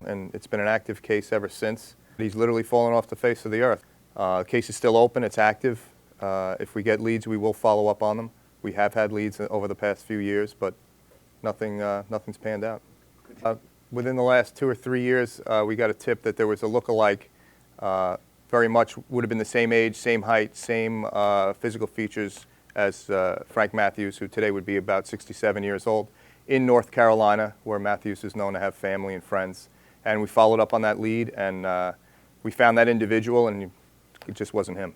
and it's been an active case ever since. He's literally fallen off the face of the earth. The case is still open, it's active. If we get leads, we will follow up on them. We have had leads over the past few years, but nothing's panned out. Within the last 2 or 3 years, we got a tip that there was a look-alike, very much would have been the same age, same height, same physical features as Frank Matthews, who today would be about 67 years old, in North Carolina, where Matthews is known to have family and friends. And we followed up on that lead, and we found that individual, and it just wasn't him.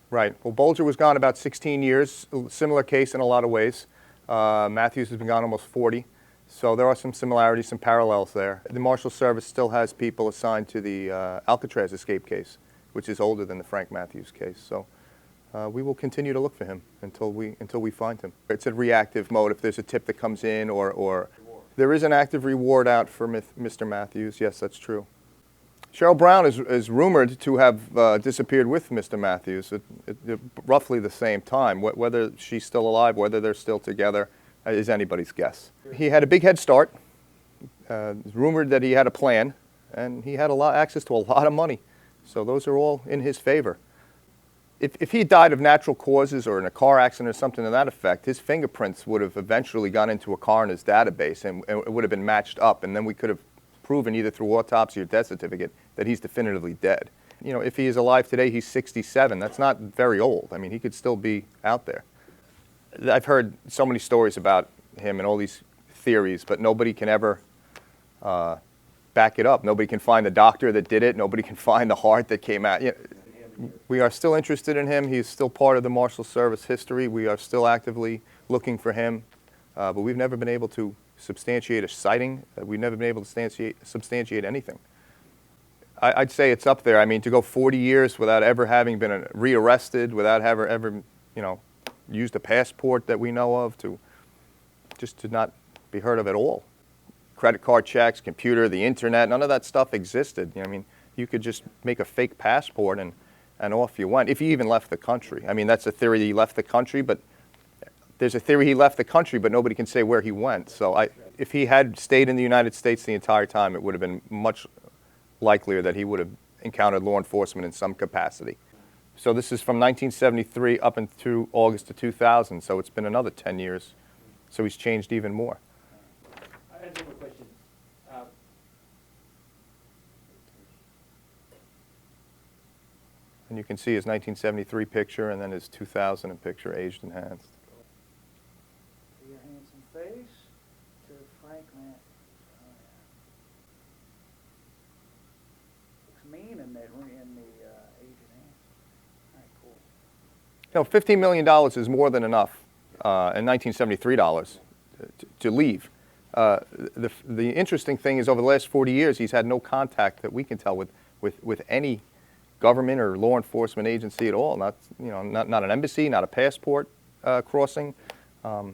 Right. Well, Bolger was gone about 16 years, similar case in a lot of ways. Matthews has been gone almost 40. So there are some similarities, some parallels there. The Marshal Service still has people assigned to the Alcatraz escape case, which is older than the Frank Matthews case. So we will continue to look for him until we find him. It's a reactive mode. If there's a tip that comes in, or there is an active reward out for Mr. Matthews. Yes, that's true. Cheryl Brown is rumored to have disappeared with Mr. Matthews at roughly the same time. Whether she's still alive, whether they're still together, is anybody's guess. He had a big head start. It's rumored that he had a plan, and he had access to a lot of money. So those are all in his favor. If he died of natural causes or in a car accident or something to that effect, his fingerprints would have eventually gone into a coroner's database, and it would have been matched up, and then we could have proven either through autopsy or death certificate that he's definitively dead. You know, if he is alive today, he's 67. That's not very old. I mean, he could still be out there. I've heard so many stories about him and all these theories, but nobody can ever back it up. Nobody can find the doctor that did it. Nobody can find the heart that came out. You know, we are still interested in him. He's still part of the Marshal Service history. We are still actively looking for him, but we've never been able to substantiate a sighting. We've never been able to substantiate anything. I'd say it's up there. I mean, to go 40 years without ever having been rearrested, without ever you know, used a passport that we know of, to not be heard of at all. Credit card checks, computer, the internet, none of that stuff existed. You know, I mean, you could just make a fake passport and off you went, if he even left the country. I mean, that's a theory that he left the country, but there's a theory he left the country, but nobody can say where he went. So if he had stayed in the United States the entire time, it would have been much likelier that he would have encountered law enforcement in some capacity. So this is from 1973 up into August of 2000, so it's been another 10 years. So he's changed even more. I have one more question. And you can see his 1973 picture and then his 2000 picture, aged enhanced. Your handsome face to Frank Matthews. Looks mean in the aged enhanced. All right, cool. You know, $15 million is more than enough in 1973 dollars to leave. The interesting thing is, over the last 40 years, he's had no contact that we can tell with any government or law enforcement agency at all. Not an embassy, not a passport crossing.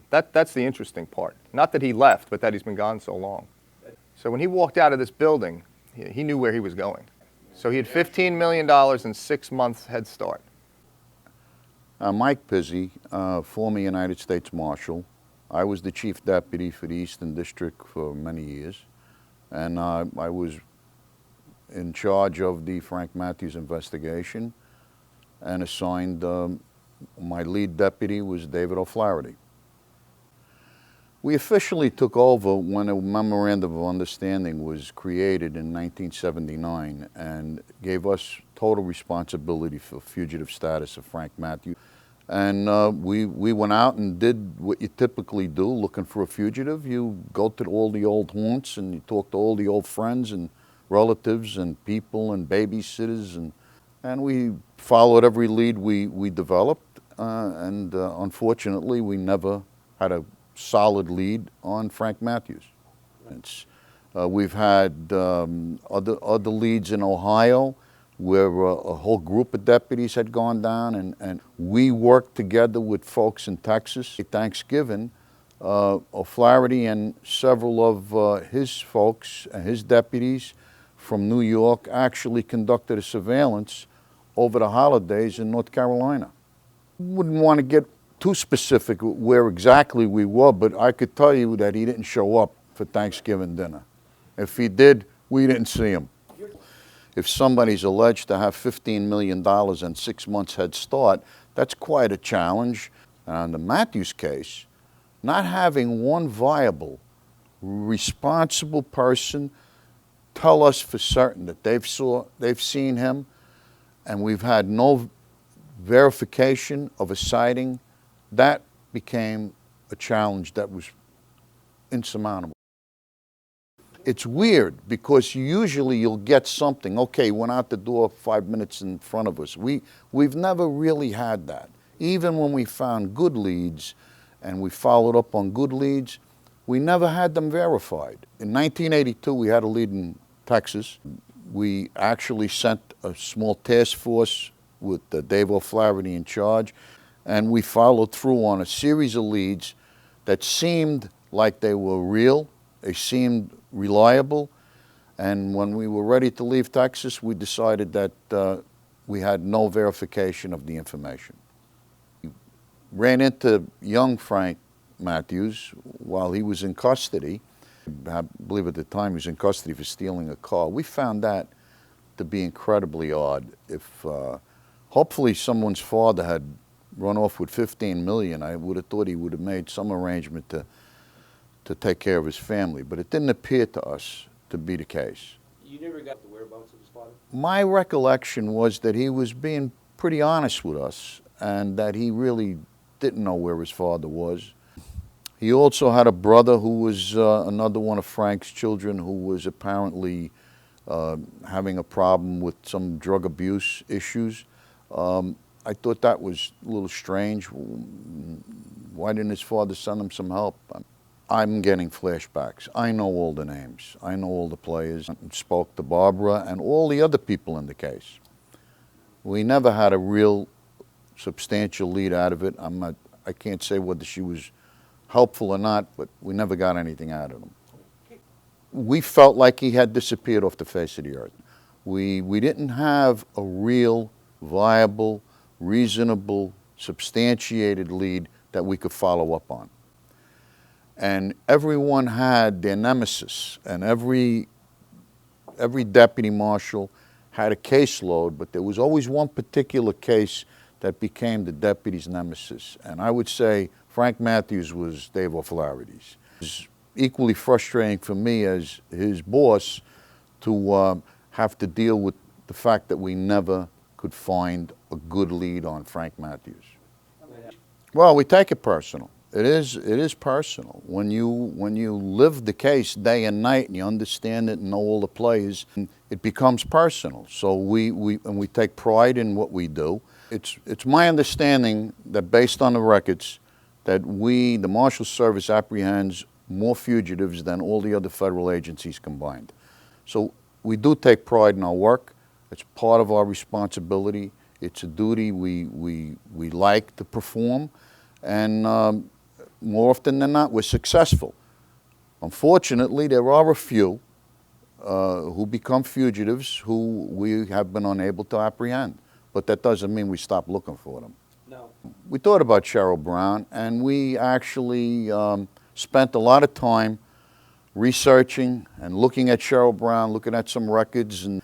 That's the interesting part. Not that he left, but that he's been gone so long. So when he walked out of this building, he knew where he was going. So he had $15 million and 6 months head start. Mike Pizzi, former United States Marshal. I was the Chief Deputy for the Eastern District for many years, and I was in charge of the Frank Matthews investigation, and assigned, my lead deputy was David O'Flaherty. We officially took over when a memorandum of understanding was created in 1979 and gave us total responsibility for fugitive status of Frank Matthews. And we went out and did what you typically do looking for a fugitive. You go to all the old haunts and you talk to all the old friends and relatives and people and babysitters, and we followed every lead we developed, and unfortunately we never had a solid lead on Frank Matthews. We've had other leads in Ohio where a whole group of deputies had gone down, and we worked together with folks in Texas. At Thanksgiving, O'Flaherty and several of his folks, his deputies from New York, actually conducted a surveillance over the holidays in North Carolina. Wouldn't want to get too specific where exactly we were, but I could tell you that he didn't show up for Thanksgiving dinner. If he did, we didn't see him. If somebody's alleged to have $15 million and 6 months head start, that's quite a challenge. And in the Matthews case, not having one viable, responsible person tell us for certain that they've seen him, and we've had no verification of a sighting, that became a challenge that was insurmountable. It's weird because usually you'll get something. Okay, went out the door 5 minutes in front of us. We've never really had that. Even when we found good leads and we followed up on good leads, we never had them verified. In 1982, we had a lead in Texas. We actually sent a small task force with Dave O'Flaherty in charge, and we followed through on a series of leads that seemed like they were real, they seemed reliable, and when we were ready to leave Texas, we decided that we had no verification of the information. We ran into young Frank Matthews while he was in custody. I believe at the time he was in custody for stealing a car. We found that to be incredibly odd. If hopefully someone's father had run off with $15 million, I would have thought he would have made some arrangement to take care of his family, but it didn't appear to us to be the case. You never got the whereabouts of his father? My recollection was that he was being pretty honest with us and that he really didn't know where his father was. He also had a brother who was another one of Frank's children who was apparently having a problem with some drug abuse issues. I thought that was a little strange. Why didn't his father send him some help? I'm getting flashbacks. I know all the names. I know all the players. I spoke to Barbara and all the other people in the case. We never had a real substantial lead out of it. I can't say whether she was helpful or not, but we never got anything out of him. We felt like he had disappeared off the face of the earth. We didn't have a real, viable, reasonable, substantiated lead that we could follow up on. And everyone had their nemesis, and every deputy marshal had a caseload, but there was always one particular case that became the deputy's nemesis. And I would say Frank Matthews was Dave O'Flaherty's. It was equally frustrating for me as his boss to have to deal with the fact that we never could find a good lead on Frank Matthews. Well, we take it personal. It is personal. When you live the case day and night and you understand it and know all the players, it becomes personal. So we take pride in what we do. It's my understanding that based on the records that the Marshal Service apprehends more fugitives than all the other federal agencies combined. So we do take pride in our work. It's part of our responsibility. It's a duty we like to perform, and more often than not, we're successful. Unfortunately, there are a few who become fugitives who we have been unable to apprehend, but that doesn't mean we stop looking for them. No. We thought about Cheryl Brown, and we actually spent a lot of time researching and looking at Cheryl Brown, looking at some records, and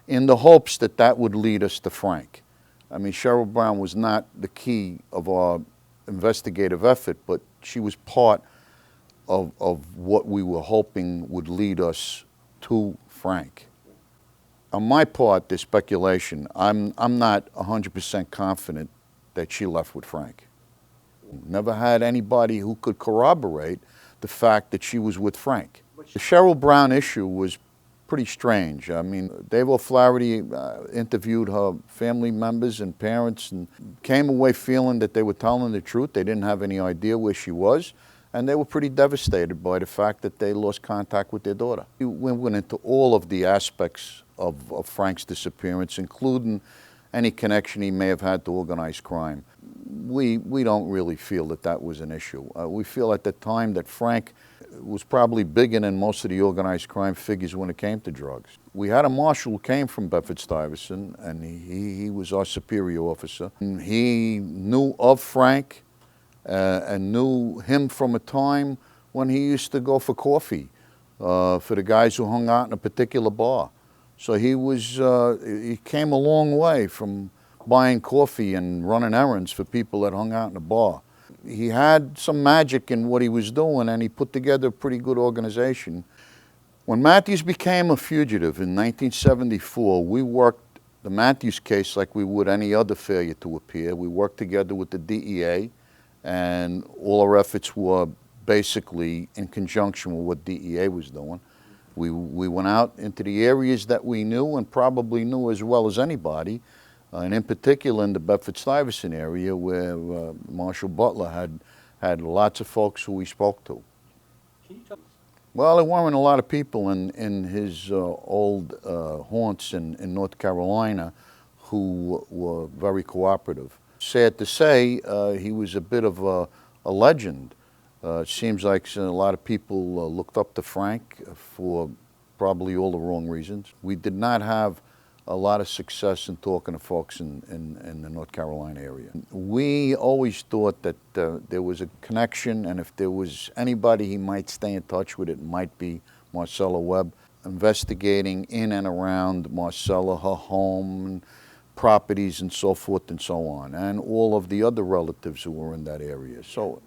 in the hopes that that would lead us to Frank. I mean, Cheryl Brown was not the key of our investigative effort, but she was part of what we were hoping would lead us to Frank. On my part, there's speculation. I'm not 100% confident that she left with Frank. Never had anybody who could corroborate the fact that she was with Frank. The Cheryl Brown issue was pretty strange. I mean, Dave O'Flaherty interviewed her family members and parents and came away feeling that they were telling the truth. They didn't have any idea where she was, and they were pretty devastated by the fact that they lost contact with their daughter. We went into all of the aspects of Frank's disappearance, including any connection he may have had to organized crime. We don't really feel that that was an issue. We feel at the time that Frank was probably bigger than most of the organized crime figures when it came to drugs. We had a marshal who came from Bedford-Stuyvesant, and he was our superior officer. And he knew of Frank and knew him from a time when he used to go for coffee for the guys who hung out in a particular bar. So he came a long way from buying coffee and running errands for people that hung out in a bar. He had some magic in what he was doing, and he put together a pretty good organization. When Matthews became a fugitive in 1974, we worked the Matthews case like we would any other failure to appear. We worked together with the DEA, and all our efforts were basically in conjunction with what DEA was doing. We went out into the areas that we knew and probably knew as well as anybody, and in particular in the Bedford-Stuyvesant area where Marshal Butler had lots of folks who we spoke to. Can you tell? Well, there weren't a lot of people in his old haunts in North Carolina who were very cooperative. Sad to say, he was a bit of a legend. It seems like a lot of people looked up to Frank for probably all the wrong reasons. We did not have a lot of success in talking to folks in the North Carolina area. We always thought that there was a connection, and if there was anybody he might stay in touch with, it might be Marcella Webb. Investigating in and around Marcella, her home, and properties and so forth and so on, and all of the other relatives who were in that area. So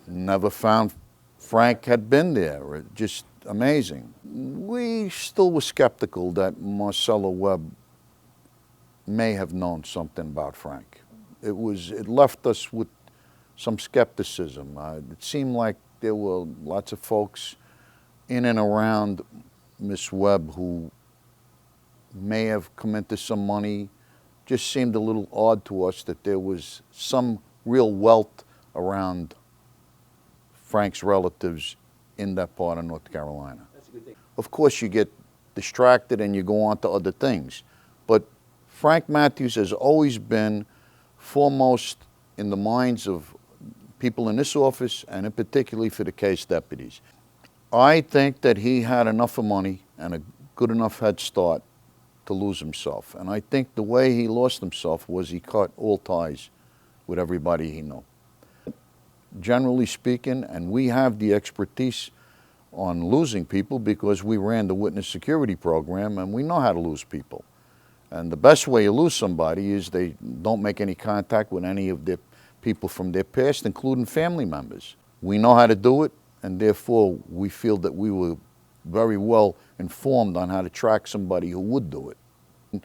never found Frank had been there. Just amazing. We still were skeptical that Marcella Webb may have known something about Frank. It left us with some skepticism. It seemed like there were lots of folks in and around Miss Webb who may have come into some money. Just seemed a little odd to us that there was some real wealth around Frank's relatives in that part of North Carolina. That's a good thing. Of course, you get distracted and you go on to other things, but Frank Matthews has always been foremost in the minds of people in this office, and in particularly for the case deputies. I think that he had enough of money and a good enough head start to lose himself. And I think the way he lost himself was he cut all ties with everybody he knew. Generally speaking, and we have the expertise on losing people because we ran the witness security program and we know how to lose people. And the best way you lose somebody is they don't make any contact with any of the people from their past, including family members. We know how to do it, and therefore we feel that we were very well informed on how to track somebody who would do it.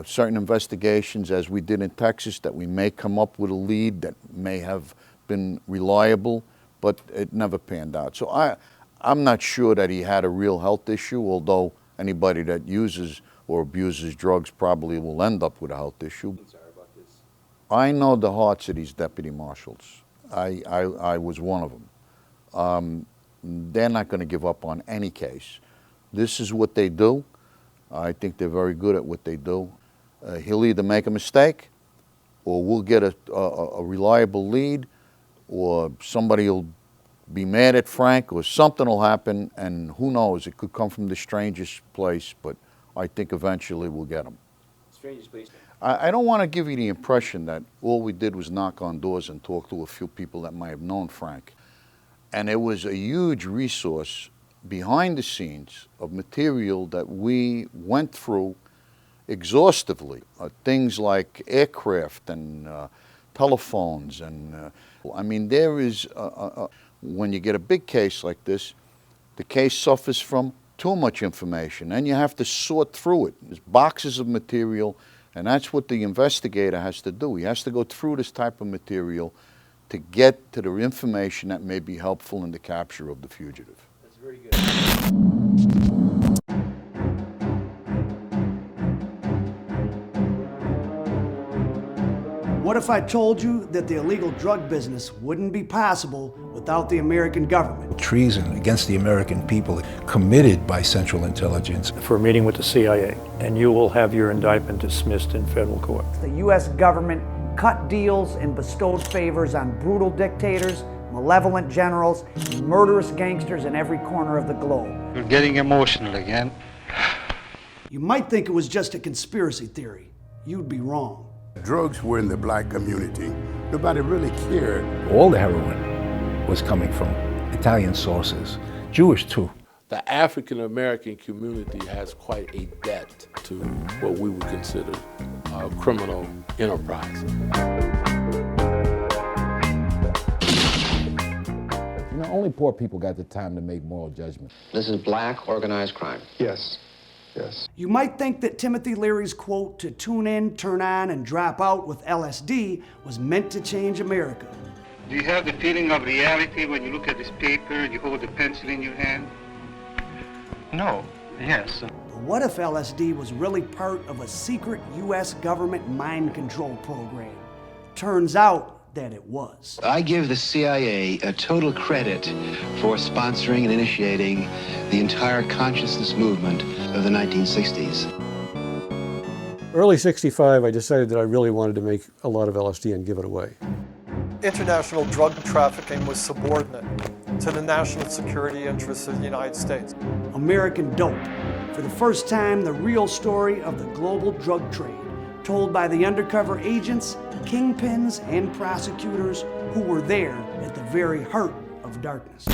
Certain investigations, as we did in Texas, that we may come up with a lead that may have been reliable, but it never panned out. So I'm not sure that he had a real health issue, although anybody that uses or abuses drugs probably will end up with a health issue. Sorry about this. I know the hearts of these deputy marshals. I was one of them. They're not going to give up on any case. This is what they do. I think they're very good at what they do. He'll either make a mistake, or we'll get a reliable lead, or somebody will be mad at Frank, or something will happen, and who knows, it could come from the strangest place, but I think eventually we'll get him. Strangest place. I don't want to give you the impression that all we did was knock on doors and talk to a few people that might have known Frank. And it was a huge resource behind the scenes of material that we went through exhaustively. Things like aircraft and telephones. And I mean, there is, when you get a big case like this, the case suffers from too much information, and you have to sort through it. There's boxes of material, and that's what the investigator has to do. He has to go through this type of material to get to the information that may be helpful in the capture of the fugitive. That's very good. What if I told you that the illegal drug business wouldn't be possible without the American government? Treason against the American people committed by Central Intelligence. For a meeting with the CIA, and you will have your indictment dismissed in federal court. The U.S. government cut deals and bestowed favors on brutal dictators, malevolent generals, and murderous gangsters in every corner of the globe. You're getting emotional again. You might think it was just a conspiracy theory. You'd be wrong. Drugs were in the black community. Nobody really cared. All the heroin was coming from Italian sources, Jewish too. the African American community has quite a debt to what we would consider criminal enterprise. You know, only poor people got the time to make moral judgments. This is black organized crime. Yes, yes. You might think that Timothy Leary's quote to tune in, turn on, and drop out with LSD was meant to change America. Do you have the feeling of reality when you look at this paper and you hold the pencil in your hand? No. Yes. But what if LSD was really part of a secret U.S. government mind control program? Turns out that it was. I give the CIA a total credit for sponsoring and initiating the entire consciousness movement of the 1960s. Early '65, I decided that I really wanted to make a lot of LSD and give it away. International drug trafficking was subordinate to the national security interests of the United States. American Dope. For the first time, the real story of the global drug trade, told by the undercover agents, kingpins, and prosecutors who were there at the very heart of darkness.